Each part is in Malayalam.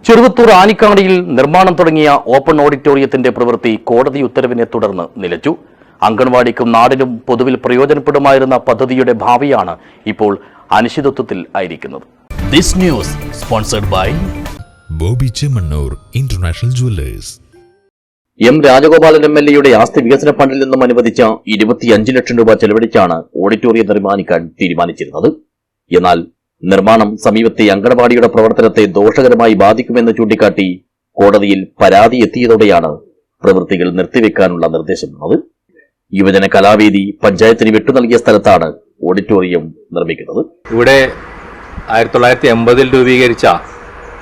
ചെറുവത്തൂർ ആനിക്കാടിയിൽ നിർമ്മാണം തുടങ്ങിയ ഓപ്പൺ ഓഡിറ്റോറിയത്തിന്റെ പ്രവൃത്തി കോടതി ഉത്തരവിനെ തുടർന്ന് നിലച്ചു. അംഗൻവാടിക്കും നാടിനും പൊതുവിൽ പ്രയോജനപ്പെടുമായിരുന്ന പദ്ധതിയുടെ ഭാവിയാണ് ഇപ്പോൾ അനിശ്ചിതത്വത്തിൽ ആയിരിക്കുന്നത്. This news sponsored by Boby Chemmanur International Jewellers. M Rajagopalan എംഎൽഎയുടെ ആസ്തി വികസന ഫണ്ടിൽ നിന്നും അനുവദിച്ച 25 ലക്ഷം രൂപ ചെലവഴിച്ചാണ് ഓഡിറ്റോറിയം നിർമ്മാണിക്കാൻ തീരുമാനിച്ചിരുന്നത്. എന്നാൽ നിർമ്മാണം സമീപത്തെ അംഗൻവാടിയുടെ പ്രവർത്തനത്തെ ദോഷകരമായി ബാധിക്കുമെന്ന് ചൂണ്ടിക്കാട്ടി കോടതിയിൽ പരാതി എത്തിയതോടെയാണ് പ്രവൃത്തികൾ നിർത്തിവെക്കാനുള്ള നിർദ്ദേശം വന്നത്. യുവജന കലാവേദി പഞ്ചായത്തിന് വിട്ടു നൽകിയ സ്ഥലത്താണ് ഓഡിറ്റോറിയം നിർമ്മിക്കുന്നത്. ഇവിടെ 1980 രൂപീകരിച്ച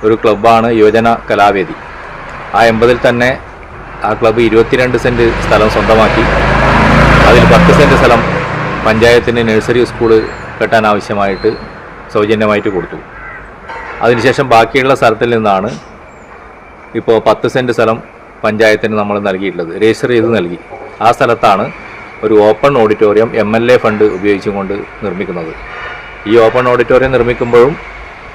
ഒരു ക്ലബ്ബാണ് യുവജന കലാവേദി. ആ 80 തന്നെ ആ ക്ലബ്ബ് 22 സെന്റ് സ്ഥലം സ്വന്തമാക്കി അതിൽ 10 സെന്റ് സ്ഥലം പഞ്ചായത്തിന് നഴ്സറി സ്കൂള് കെട്ടാൻ ആവശ്യമായിട്ട് സൗജന്യമായിട്ട് കൊടുത്തു. അതിനുശേഷം ബാക്കിയുള്ള സ്ഥലത്തിൽ നിന്നാണ് ഇപ്പോൾ 10 സെന്റ് സ്ഥലം പഞ്ചായത്തിന് നമ്മൾ നൽകിയിട്ടുള്ളത്, രജിസ്റ്റർ ചെയ്ത് നൽകി. ആ സ്ഥലത്താണ് ഒരു ഓപ്പൺ ഓഡിറ്റോറിയം MLA ഫണ്ട് ഉപയോഗിച്ചുകൊണ്ട് നിർമ്മിക്കുന്നത്. ഈ ഓപ്പൺ ഓഡിറ്റോറിയം നിർമ്മിക്കുമ്പോഴും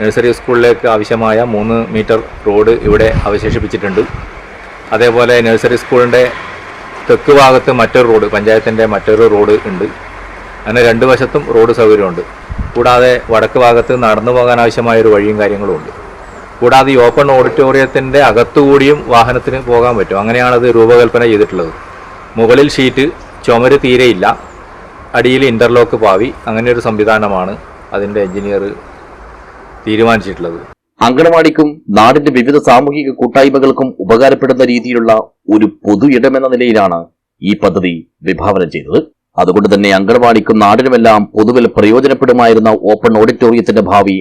നഴ്സറി സ്കൂളിലേക്ക് ആവശ്യമായ 3 മീറ്റർ റോഡ് ഇവിടെ അവശേഷിപ്പിച്ചിട്ടുണ്ട്. അതേപോലെ നഴ്സറി സ്കൂളിൻ്റെ തെക്ക് ഭാഗത്ത് മറ്റൊരു റോഡ്, പഞ്ചായത്തിൻ്റെ മറ്റൊരു റോഡ് ഉണ്ട്. അങ്ങനെ 2 വശത്തും റോഡ് സൗകര്യമുണ്ട്. കൂടാതെ വടക്ക് ഭാഗത്ത് നടന്നു പോകാൻ ആവശ്യമായൊരു വഴിയും കാര്യങ്ങളും ഉണ്ട്. കൂടാതെ ഈ ഓപ്പൺ ഓഡിറ്റോറിയത്തിൻ്റെ അകത്തുകൂടിയും വാഹനത്തിന് പോകാൻ പറ്റും. അങ്ങനെയാണത് രൂപകൽപ്പന ചെയ്തിട്ടുള്ളത്. മുകളിൽ ഷീറ്റ്, ചുമര് തീരെയില്ല, അടിയിൽ ഇൻ്റർലോക്ക് പാവി, അങ്ങനെ ഒരു സംവിധാനമാണ് അതിൻ്റെ എഞ്ചിനീയർ തീരുമാനിച്ചിട്ടുള്ളത്. അംഗൻവാടിക്കും നാടിന്റെ വിവിധ സാമൂഹിക കൂട്ടായ്മകൾക്കും ഉപകാരപ്പെടുന്ന രീതിയിലുള്ള ഒരു പൊതു ഇടമെന്ന നിലയിലാണ് ഈ പദ്ധതി വിഭാവനം ചെയ്തത്. അതുകൊണ്ട് തന്നെ അംഗൻവാടിക്കും നാടിനുമെല്ലാം പൊതുവിൽ പ്രയോജനപ്പെടുമായിരുന്ന ഓപ്പൺ ഓഡിറ്റോറിയത്തിന്റെ ഭാവി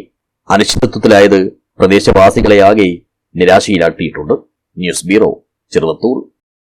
അനിശ്ചിതത്വത്തിലായത് പ്രദേശവാസികളെ ആകെ നിരാശയിലാട്ടിയിട്ടുണ്ട്. News bureau, Cheruvathur.